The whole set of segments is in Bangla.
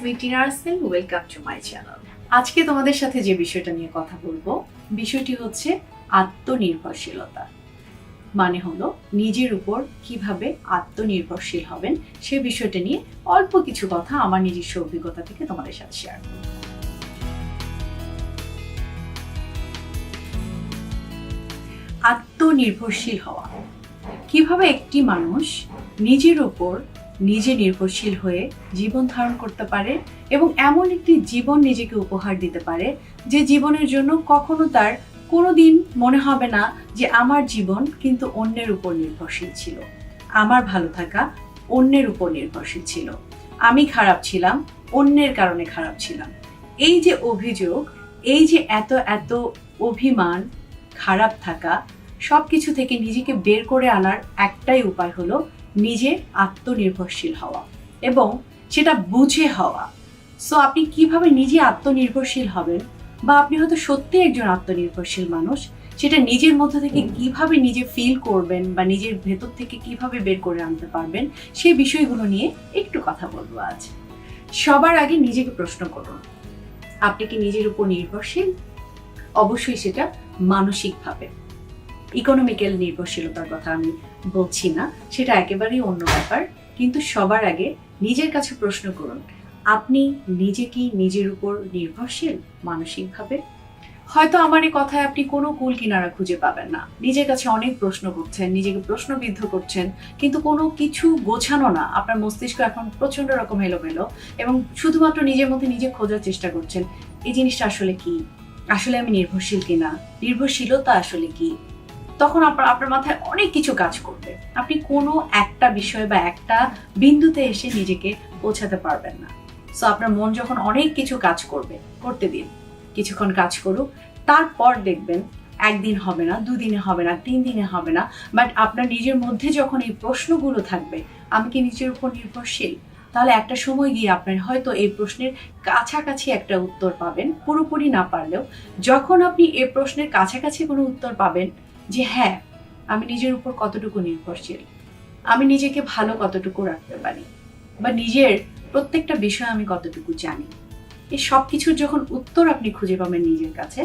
Sweety nursing, welcome to my channel. আজকে তোমাদের সাথে যে বিষয়টা নিয়ে কথা বলবো, বিষয়টি হচ্ছে আত্মনির্ভরশীলতা। মানে হলো নিজের উপর কিভাবে আত্মনির্ভরশীল হবেন সে বিষয়টা নিয়ে অল্প কিছু কথা আমার নিজস্ব অভিজ্ঞতা থেকে তোমাদের সাথে শেয়ার করব। আত্মনির্ভরশীল হওয়া, কিভাবে একটি মানুষ নিজের উপর নিজে নির্ভরশীল হয়ে জীবন ধারণ করতে পারে এবং এমন একটি জীবন নিজেকে উপহার দিতে পারে যে জীবনের জন্য কখনো তার কোনোদিন মনে হবে না যে আমার জীবন কিন্তু অন্যের উপর নির্ভরশীল ছিল, আমার ভালো থাকা অন্যের উপর নির্ভরশীল ছিল, আমি খারাপ ছিলাম অন্যের কারণে খারাপ ছিলাম। এই যে অভিযোগ, এই যে এত এত অভিমান, খারাপ থাকা, সবকিছু থেকে নিজেকে বের করে আনার একটাই উপায় হলো নিজে আত্মনির্ভরশীল হওয়া এবং সেটা বুঝে হওয়া। সো আপনি কিভাবে নিজে আত্মনির্ভরশীল হবেন, বা আপনি হয়তো সত্যি একজন আত্মনির্ভরশীল মানুষ, সেটা নিজের মধ্যে থেকে কিভাবে নিজে ফিল করবেন বা নিজের ভেতর থেকে কিভাবে বের করে আনতে পারবেন, সেই বিষয়গুলো নিয়ে একটু কথা বলবো আজ। সবার আগে নিজেকে প্রশ্ন করুন, আপনি কি নিজের উপর নির্ভরশীল? অবশ্যই সেটা মানসিকভাবে। ইকোনমিক্যাল নির্ভরশীলতার কথা আমি বলছি না, সেটা একেবারেই অন্য ব্যাপার। কিন্তু সবার আগে নিজের কাছে প্রশ্ন করুন, আপনি নিজে কি নিজের উপর নির্ভরশীল মানসিকভাবে? হয়তো আমার এই কথায় আপনি কোনো কুল কিনারা খুঁজে পাবেন না, নিজের কাছে অনেক প্রশ্ন করছেন, নিজেকে প্রশ্নবিদ্ধ করছেন, কিন্তু কোনো কিছু গোছানো না। আপনার মস্তিষ্ক এখন প্রচন্ড রকম এলোমেলো এবং শুধুমাত্র নিজের মধ্যে নিজে খোঁজার চেষ্টা করছেন, এই জিনিসটা আসলে কি, আসলে আমি নির্ভরশীল কিনা, নির্ভরশীলতা আসলে কি। তখন আপনার মাথায় অনেক কিছু কাজ করবে, আপনি কোনো একটা বিষয় বা একটা বিন্দুতে এসে নিজেকে পৌঁছাতে পারবেন না। সো আপনার মন যখন অনেক কিছু কাজ করবে, করতে দিন, কিছুক্ষণ কাজ করুক, তারপর দেখবেন একদিন হবে না, দুদিনে হবে না, 3 দিনে হবে না, বাট আপনার নিজের মধ্যে যখন এই প্রশ্নগুলো থাকবে, আমি কি নিজের উপর নির্ভরশীল, তাহলে একটা সময় গিয়ে আপনার হয়তো এই প্রশ্নের কাছাকাছি একটা উত্তর পাবেন, পুরোপুরি না পারলেও। যখন আপনি এই প্রশ্নের কাছাকাছি কোনো উত্তর পাবেন যে হ্যাঁ, আমি নিজের উপর কতটুকু নির্ভরশীল, আমি নিজেকে ভালো কতটুকু রাখতে পারি, বা নিজের প্রত্যেকটা বিষয় আমি কতটুকু জানি, এই সব কিছুর যখন উত্তর আপনি খুঁজে পাবেন নিজের কাছে,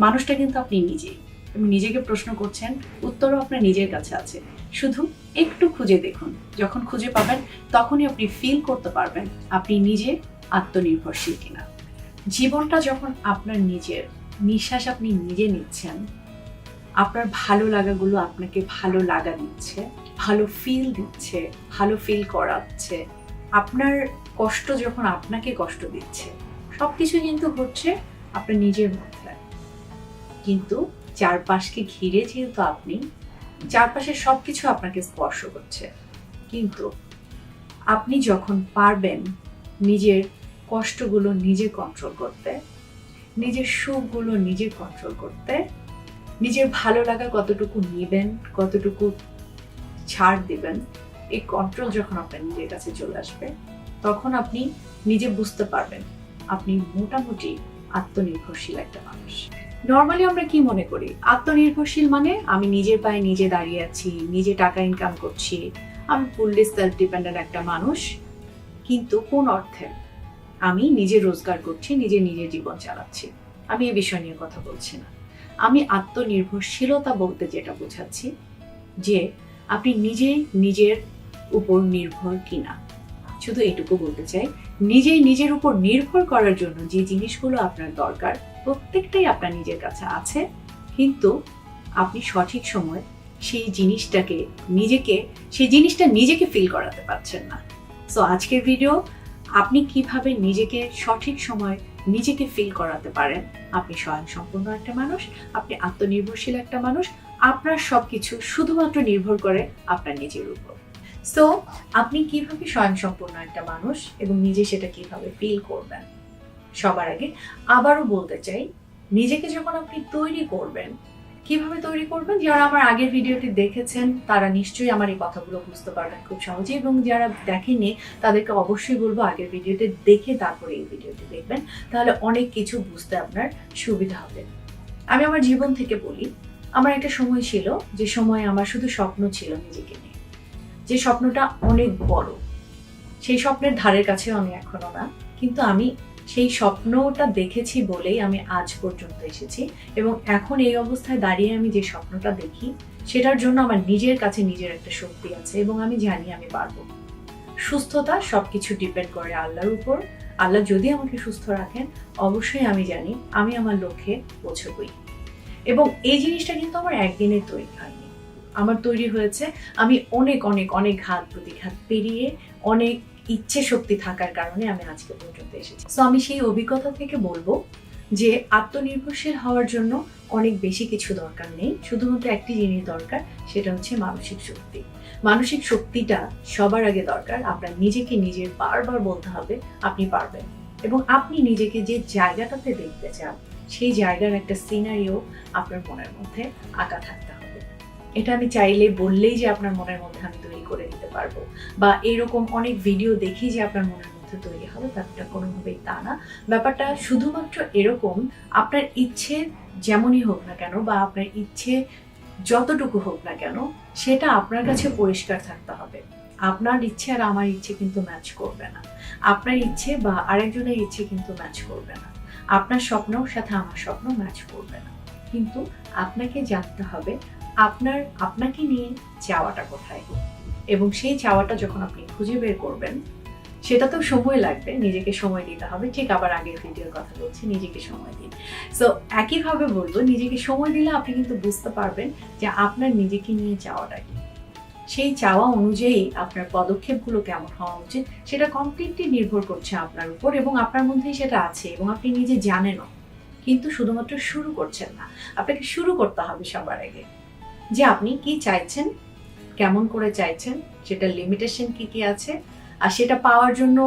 মানুষটা কিন্তু আপনি নিজেই। আপনি নিজেকে প্রশ্ন করছেন, উত্তরও আপনার নিজের কাছে আছে, শুধু একটু খুঁজে দেখুন। যখন খুঁজে পাবেন তখনই আপনি ফিল করতে পারবেন আপনি নিজে আত্মনির্ভরশীল কিনা। জীবনটা যখন আপনার নিজের, নিঃশ্বাস আপনি নিজে নিচ্ছেন, আপনার ভালো লাগাগুলো আপনাকে ভালো লাগা দিচ্ছে, ভালো ফিল দিচ্ছে, ভালো ফিল করাচ্ছে, আপনার কষ্ট যখন আপনাকে কষ্ট দিচ্ছে, সবকিছু কিন্তু ঘটছে আপনার নিজের মধ্যে। কিন্তু চারপাশকে ঘিরে যেহেতু আপনি, চারপাশের সবকিছু আপনাকে স্পর্শ করছে, কিন্তু আপনি যখন পারবেন নিজের কষ্টগুলো নিজে কন্ট্রোল করতে, নিজের সুখগুলো নিজে কন্ট্রোল করতে, নিজের ভালো লাগা কতটুকু নেবেন, কতটুকু ছাড় দিবেন, এই কন্ট্রোল যখন আপনার নিজের কাছে চলে আসবে, তখন আপনি নিজে বুঝতে পারবেন আপনি মোটামুটি আত্মনির্ভরশীল একটা মানুষ। নর্মালি আমরা কি মনে করি, আত্মনির্ভরশীল মানে আমি নিজের পায়ে নিজে দাঁড়িয়ে আছি, নিজে টাকা ইনকাম করছি, আমি ফুললি সেলফ ডিপেন্ডেন্ট একটা মানুষ। কিন্তু কোন অর্থে? আমি নিজে রোজগার করছি, নিজে নিজের জীবন চালাচ্ছি, আমি এই বিষয় নিয়ে কথা বলছি না। আমি আত্মনির্ভরশীলতা বলতে যেটা বোঝাচ্ছি, যে আপনি নিজেই নিজের উপর নির্ভর কিনা, শুধু এটুকু বলতে চাই। নিজেই নিজের উপর নির্ভর করার জন্য যে জিনিসগুলো আপনার দরকার প্রত্যেকটাই আপনার নিজের কাছে আছে, কিন্তু আপনি সঠিক সময় সেই জিনিসটা নিজেকে ফিল করাতে পারছেন না। সো আজকের ভিডিও, আপনি কিভাবে নিজেকে সঠিক সময় নিজেকে ফিল করাতে পারেন আপনি স্বয়ংসম্পূর্ণ একটা মানুষ, আপনি আত্মনির্ভরশীল একটা মানুষ, আপনার সবকিছু শুধুমাত্র নির্ভর করে আপনার নিজের উপর। সো আপনি কিভাবে স্বয়ংসম্পূর্ণ একটা মানুষ এবং নিজে সেটা কিভাবে ফিল করবেন। সবার আগে আবারও বলতে চাই, নিজেকে যখন আপনি তৈরি করবেন, কিভাবে তৈরি করবেন, যারা আমার আগের ভিডিওটি দেখেছেন তারা নিশ্চয়ই আমার এই কথাগুলো বুঝতে পারবেন খুব সহজে, এবং যারা দেখেননি তাদেরকে অবশ্যই বলবো আগের ভিডিওটি দেখে তারপরে এই ভিডিওটি দেখবেন, তাহলে অনেক কিছু বুঝতে আপনার সুবিধা হবে। আমি আমার জীবন থেকে বলি, আমার একটা সময় ছিল যে সময় আমার শুধু স্বপ্ন ছিল নিজেকে নিয়ে, যে স্বপ্নটা অনেক বড়, সেই স্বপ্নের ধারের কাছেও আমি এখনো না, কিন্তু আমি সেই স্বপ্নটা দেখেছি বলেই আমি আজ পর্যন্ত এসেছি, এবং এখন এই অবস্থায় দাঁড়িয়ে আমি যে স্বপ্নটা দেখি সেটার জন্য আমার নিজের কাছে নিজের একটা শক্তি আছে, এবং আমি জানি আমি পারবো। সুস্থতা সবকিছু ডিপেন্ড করে আল্লাহর উপর। আল্লাহ যদি আমাকে সুস্থ রাখেন, অবশ্যই আমি জানি আমি আমার লক্ষ্যে পৌঁছবই। এবং এই জিনিসটা কিন্তু আমার একদিনে তৈরি হয়নি, আমার তৈরি হয়েছে আমি অনেক অনেক অনেক ঘাত প্রতিঘাত পেরিয়ে, অনেক ইচ্ছে শক্তি থাকার কারণে আমি আজকে পর্যন্ত এসেছি। তো আমি সেই অভিজ্ঞতা থেকে বলবো যে আত্মনির্ভরশীল হওয়ার জন্য অনেক বেশি কিছু দরকার নেই, শুধুমাত্র একটি জিনিস দরকার, সেটা হচ্ছে মানসিক শক্তি। মানসিক শক্তিটা সবার আগে দরকার। আপনার নিজেকে নিজের বারবার বলতে হবে আপনি পারবেন, এবং আপনি নিজেকে যে জায়গাটাতে দেখতে চান সেই জায়গার একটা সিনারিও আপনার মনের মধ্যে আঁকা থাকতে হবে। এটা আমি চাইলে বললেই যে আপনার মনের মধ্যে আমি তৈরি করে দিতে পারবো, বা এরকম অনেক ভিডিও দেখি যে আপনার মনের মধ্যে তৈরি হবে, ব্যাপারটা কোনোভাবেই তা না। ব্যাপারটা শুধুমাত্র এরকম, আপনার ইচ্ছে যেমনই হোক না কেন, বা আপনার ইচ্ছে যতটুকু হোক না কেন, সেটা আপনার কাছে পরিষ্কার থাকতে হবে। আপনার ইচ্ছে আর আমার ইচ্ছে কিন্তু ম্যাচ করবে না, আপনার ইচ্ছে বা আরেকজনের ইচ্ছে কিন্তু ম্যাচ করবে না, আপনার স্বপ্নর সাথে আমার স্বপ্ন ম্যাচ করবে না। কিন্তু আপনাকে জানতে হবে আপনাকে নিয়ে চাওয়াটা কোথায়, এবং সেই চাওয়াটা যখন আপনি খুঁজে বের করবেন, সেটা তো সময় লাগবে, নিজেকে সময় দিতে হবে। ঠিক আবার আগের ভিডিওর কথা বলছি, নিজেকে সময় দিন। সো একইভাবে বলবো, নিজেকে সময় দিলে আপনি কিন্তু বুঝতে পারবেন যে আপনার নিজেকে নিয়ে চাওয়াটা কি, সেই চাওয়া অনুযায়ী আপনার পদক্ষেপগুলো কেমন হওয়া উচিত, সেটা কমপ্লিটলি নির্ভর করছে আপনার উপর, এবং আপনার মধ্যেই সেটা আছে এবং আপনি নিজে জানেনও, কিন্তু শুধুমাত্র শুরু করছেন না। আপনাকে শুরু করতে হবে সবার আগে, যে আপনি কি চাইছেন, কেমন করে চাইছেন, সেটার লিমিটেশন কি কি আছে, আর সেটা পাওয়ার জন্য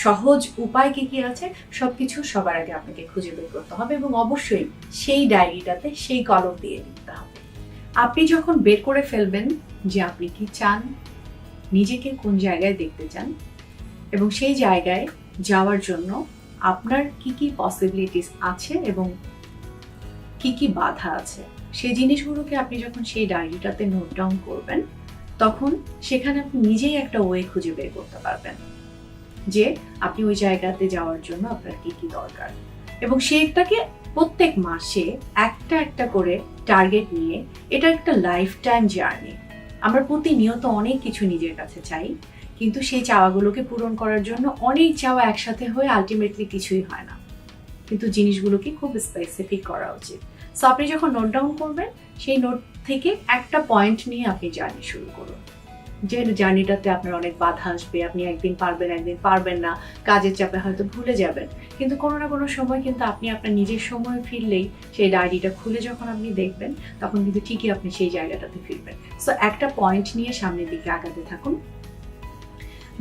সহজ উপায় কি কি আছে, সবকিছু সবার আগে আপনাকে খুঁজে বের করতে হবে, এবং অবশ্যই সেই ডায়েরিটাতে সেই কলম দিয়ে লিখতে হবে। আপনি যখন বের করে ফেলবেন যে আপনি কি চান, নিজেকে কোন জায়গায় দেখতে চান, এবং সেই জায়গায় যাওয়ার জন্য আপনার কি কি পসিবিলিটিস আছে এবং কি কি বাধা আছে, সেই জিনিসগুলোকে আপনি যখন সেই ডায়েরিটাতে নোট ডাউন করবেন, তখন সেখানে আপনি নিজেই একটা ওয়ে খুঁজে বের করতে পারবেন যে আপনি ওই জায়গাতে যাওয়ার জন্য আপনার কি কি দরকার। এবং সেইটাকে প্রত্যেক মাসে একটা একটা করে টার্গেট নিয়ে, এটা একটা লাইফ টাইম জার্নি। আমরা প্রতিনিয়ত অনেক কিছু নিজের কাছে চাই, কিন্তু সেই চাওয়াগুলোকে পূরণ করার জন্য অনেক চাওয়া একসাথে হয়ে আলটিমেটলি কিছুই হয় না, কিন্তু জিনিসগুলোকে খুব স্পেসিফিক করা উচিত। সো আপনি যখন নোট ডাউন করবেন, সেই নোট থেকে একটা পয়েন্ট নিয়ে আপনি জার্নি শুরু করুন, যে জার্নিটাতে আপনার অনেক বাধা আসবে, আপনি একদিন পারবেন একদিন পারবেন না, কাজের চাপে হয়তো ভুলে যাবেন, কিন্তু কোনো না কোনো সময় কিন্তু আপনি আপনার নিজের সময় ফিরলেই, সেই ডায়েরিটা খুলে যখন আপনি দেখবেন, তখন কিন্তু ঠিকই আপনি সেই জায়গাটাতে ফিরবেন। সো একটা পয়েন্ট নিয়ে সামনের দিকে আগাতে থাকুন,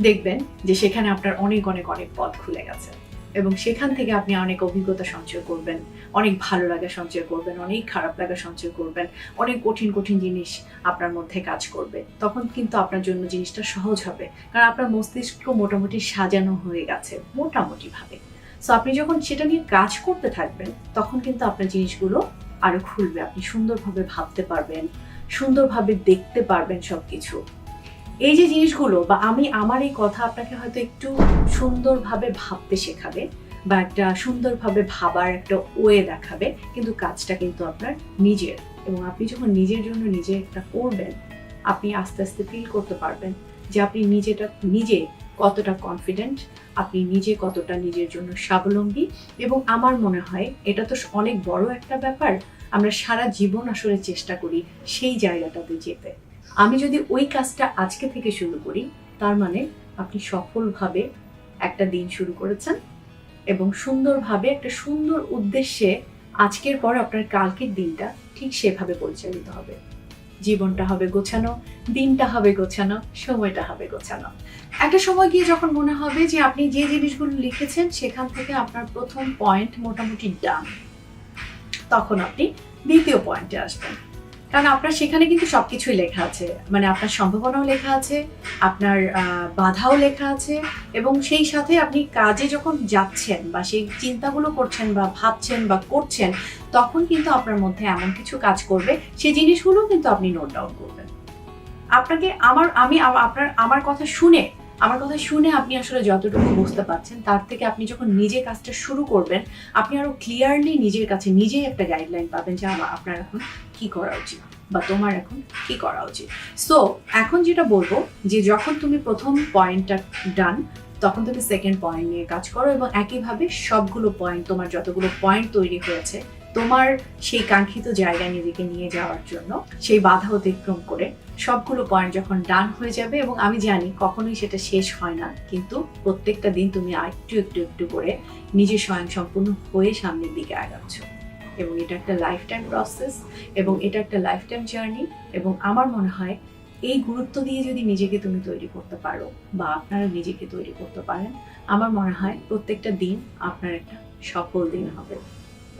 দেখবেন যে সেখানে আপনার অনেক অনেক অনেক পথ খুলে গেছে, এবং সেখান থেকে আপনি অনেক অভিজ্ঞতা সঞ্চয় করবেন, অনেক ভালো লাগা সঞ্চয় করবেন, অনেক খারাপ লাগা সঞ্চয় করবেন, অনেক কঠিন কঠিন জিনিস আপনার মধ্যে কাজ করবে। তখন কিন্তু আপনার জন্য জিনিসটা সহজ হবে, কারণ আপনার মস্তিষ্ক মোটামুটি সাজানো হয়ে গেছে মোটামুটি ভাবে। সো আপনি যখন সেটা নিয়ে কাজ করতে থাকবেন, তখন কিন্তু আপনার জিনিসগুলো আরো খুলবে, আপনি সুন্দরভাবে ভাবতে পারবেন, সুন্দরভাবে দেখতে পারবেন সবকিছু। এই যে জিনিসগুলো, বা আমার এই কথা আপনাকে হয়তো একটু সুন্দরভাবে ভাবতে শেখাবে, বা একটা সুন্দরভাবে ভাবার একটা ওয়ে দেখাবে, কিন্তু কাজটা কিন্তু আপনার নিজের। এবং আপনি যখন নিজের জন্য নিজে একটা করবেন, আপনি আস্তে আস্তে ফিল করতে পারবেন যে আপনি নিজে কতটা কনফিডেন্ট, আপনি নিজে কতটা নিজের জন্য স্বাবলম্বী। এবং আমার মনে হয় এটা তো অনেক বড় একটা ব্যাপার, আমরা সারা জীবন আসলে চেষ্টা করি সেই জায়গাটাতে যেতে। আমি যদি ওই কাজটা আজকে থেকে শুরু করি, তার মানে আপনি সফলভাবে একটা দিন শুরু করেছেন, এবং সুন্দরভাবে একটা সুন্দর উদ্দেশ্যে আজকের পর আপনার কালকের দিনটা ঠিক সেভাবে পরিচালিত হবে। জীবনটা হবে গোছানো, দিনটা হবে গোছানো, সময়টা হবে গোছানো। একটা সময় গিয়ে যখন মনে হবে যে আপনি যে জিনিসগুলো লিখেছেন সেখান থেকে আপনার প্রথম পয়েন্ট মোটামুটি ডান, তখন আপনি দ্বিতীয় পয়েন্টে আসবেন, কারণ আপনার সেখানে কিন্তু সবকিছুই লেখা আছে, মানে আপনার সম্ভাবনাও লেখা আছে, আপনার বাধাও লেখা আছে, এবং সেই সাথে আপনি কাজে যখন যাচ্ছেন বা সেই চিন্তাগুলো করছেন বা ভাবছেন বা করছেন, তখন কিন্তু আপনার মধ্যে এমন কিছু কাজ করবে, সেই জিনিসগুলো কিন্তু আপনি নোট ডাউন করবেন। আপনাকে আমার কথা শুনে আমার কথা শুনে আপনি আসলে যতটুকু বুঝতে পারছেন তার থেকে আপনি যখন নিজে কাজটা শুরু করবেন, আপনি আরো ক্লিয়ারলি নিজের কাছে নিজেই একটা গাইডলাইন পাবেন যে আপনার এখন কি করা উচিত বা তোমার এখন কি করা উচিত। সো এখন যেটা বলবো যে যখন তুমি প্রথম পয়েন্টটা ডান, তখন তুমি সেকেন্ড পয়েন্ট নিয়ে কাজ করো এবং একইভাবে সবগুলো পয়েন্ট, তোমার যতগুলো পয়েন্ট তৈরি হয়েছে তোমার সেই কাঙ্ক্ষিত জায়গায় নিজেকে নিয়ে যাওয়ার জন্য, সেই বাধা অতিক্রম করে সবগুলো পয়েন্ট যখন ডান হয়ে যাবে, এবং আমি জানি কখনোই সেটা শেষ হয় না, কিন্তু প্রত্যেকটা দিন তুমি একটু একটু একটু করে নিজে স্বয়ংসম্পূর্ণ হয়ে সামনের দিকে আগাচ্ছ, এবং এটা একটা লাইফ টাইম প্রসেস এবং এটা একটা লাইফ টাইম জার্নি। এবং আমার মনে হয় এই গুরুত্ব দিয়ে যদি নিজেকে তুমি তৈরি করতে পারো বা আপনারা নিজেকে তৈরি করতে পারেন, আমার মনে হয় প্রত্যেকটা দিন আপনার একটা সফল দিন হবে।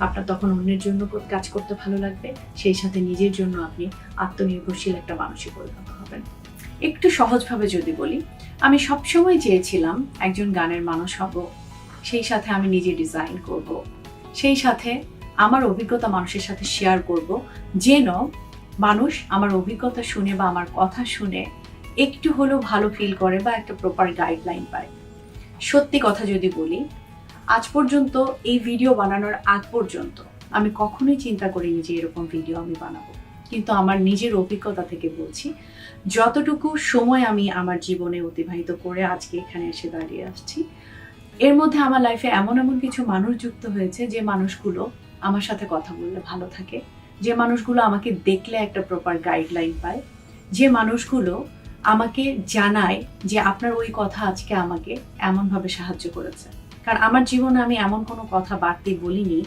আপনার তখন অন্যের জন্য কাজ করতে ভালো লাগবে, সেই সাথে নিজের জন্য আপনি আত্মনির্ভরশীল একটা মানুষে পরিণত হবেন। একটু সহজভাবে যদি বলি, আমি সবসময় চেয়েছিলাম একজন গানের মানুষ হব, সেই সাথে আমি নিজে ডিজাইন করব, সেই সাথে আমার অভিজ্ঞতা মানুষের সাথে শেয়ার করব, যেন মানুষ আমার অভিজ্ঞতা শুনে বা আমার কথা শুনে একটু হলেও ভালো ফিল করে বা একটা প্রপার গাইডলাইন পায়। সত্যি কথা যদি বলি, আজ পর্যন্ত এই ভিডিও বানানোর আগ পর্যন্ত আমি কখনোই চিন্তা করিনি যে এরকম ভিডিও আমি বানাবো, কিন্তু আমার নিজের অভিজ্ঞতা থেকে বলছি, যতটুকু সময় আমি আমার জীবনে অতিবাহিত করে আজকে এখানে এসে দাঁড়িয়ে আসছি, এর মধ্যে আমার লাইফে এমন এমন কিছু মানুষ যুক্ত হয়েছে যে মানুষগুলো আমার সাথে কথা বললে ভালো থাকে, যে মানুষগুলো আমাকে দেখলে একটা প্রপার গাইডলাইন পায়, যে মানুষগুলো আমাকে জানায় যে আপনার ওই কথা আজকে আমাকে এমনভাবে সাহায্য করেছে। কারণ আমার জীবনে আমি এমন কোনো কথা বাড়তি বলিনি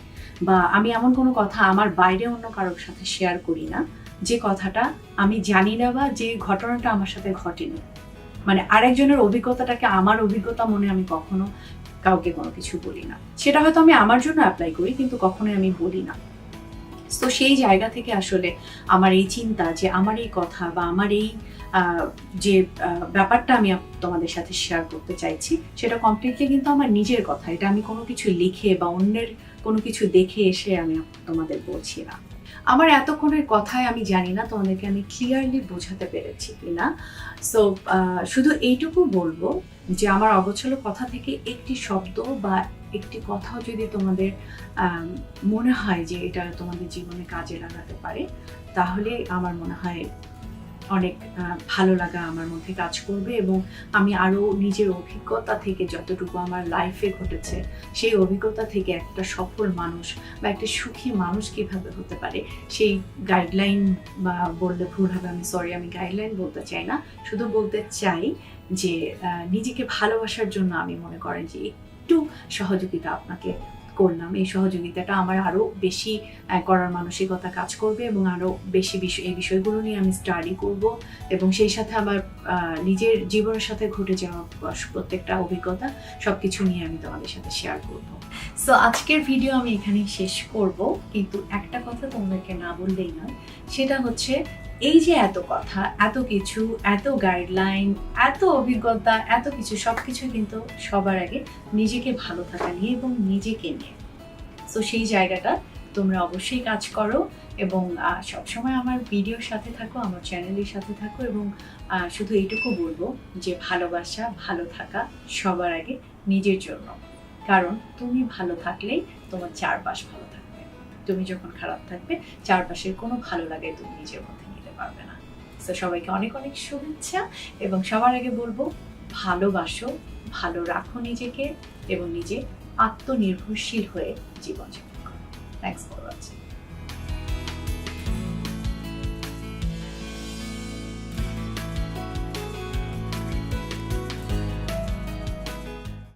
বা আমি এমন কোনো কথা আমার বাইরে অন্য কারোর সাথে শেয়ার করি না যে কথাটা আমি জানি না বা যে ঘটনাটা আমার সাথে ঘটেনি। মানে আরেকজনের অভিজ্ঞতাটাকে আমার অভিজ্ঞতা মনে আমি কখনো কাউকে কোনো কিছু বলি না। সেটা হয়তো আমি আমার জন্য অ্যাপ্লাই করি, কিন্তু কখনোই আমি বলি না। তো সেই জায়গা থেকে আসলে আমার এই চিন্তা যে আমার এই কথা বা আমার এই যে ব্যাপারটা আমি তোমাদের সাথে শেয়ার করতে চাইছি, সেটা কমপ্লিটলি কিন্তু আমার নিজের কথা। এটা আমি কোনো কিছু লিখে বা অন্যের কোনো কিছু দেখে এসে আমি তোমাদের বলছি না। আমার এতক্ষণের কথায় আমি জানি না তোমাদেরকে আমি ক্লিয়ারলি বোঝাতে পেরেছি কিনা। সো শুধু এইটুকু বলবো যে আমার অগোছালো কথা থেকে একটি শব্দ বা একটি কথাও যদি তোমাদের মনে হয় যে এটা তোমাদের জীবনে কাজে লাগাতে পারে, তাহলে আমার মনে হয় অনেক ভালো লাগা আমার মধ্যে কাজ করবে, এবং আমি আরও নিজের অভিজ্ঞতা থেকে যতটুকু আমার লাইফে ঘটেছে সেই অভিজ্ঞতা থেকে একটা সফল মানুষ বা একটা সুখী মানুষ কিভাবে হতে পারে সেই গাইডলাইন, বা বললে ভুল হবে, আমি সরি, আমি গাইডলাইন বলতে চাই না, শুধু বলতে চাই যে নিজেকে ভালোবাসার জন্য আমি মনে করেন যে একটু সহযোগিতা আপনাকে করলাম। এই সহযোগিতাটা আমার আরও বেশি করার মানসিকতা কাজ করবে এবং আরও বেশি এই বিষয়গুলো নিয়ে আমি স্টাডি করব, এবং সেই সাথে আমার নিজের জীবনের সাথে ঘটে যাওয়া প্রত্যেকটা অভিজ্ঞতা সবকিছু নিয়ে আমি তোমাদের সাথে শেয়ার করব। সো আজকের ভিডিও আমি এখানেই শেষ করব, কিন্তু একটা কথা তোমাদেরকে না বললেই নয়, সেটা হচ্ছে এই যে এত কথা, এত কিছু, এত গাইডলাইন, এত অভিজ্ঞতা, এত কিছু, সবকিছু কিন্তু সবার আগে নিজেকে ভালো থাকা নিয়ে এবং নিজেকে নিয়ে। সো সেই জায়গাটা তোমরা অবশ্যই কাজ করো এবং সবসময় আমার ভিডিওর সাথে থাকো, আমার চ্যানেলের সাথে থাকো, এবং শুধু এইটুকু বলবো যে ভালোবাসা, ভালো থাকা সবার আগে নিজের জন্য। কারণ তুমি ভালো থাকলেই তোমার চারপাশ ভালো থাকবে। তুমি যখন খারাপ থাকবে, চারপাশের কোনো ভালো লাগে তুমি নিজের মধ্যে নিতে পারবে না। তো সবাইকে অনেক অনেক শুভেচ্ছা, এবং সবার আগে বলবো ভালোবাসো, ভালো রাখো নিজেকে, এবং নিজে আত্মনির্ভরশীল হয়ে জীবনযাপন করো। Thanks for watching.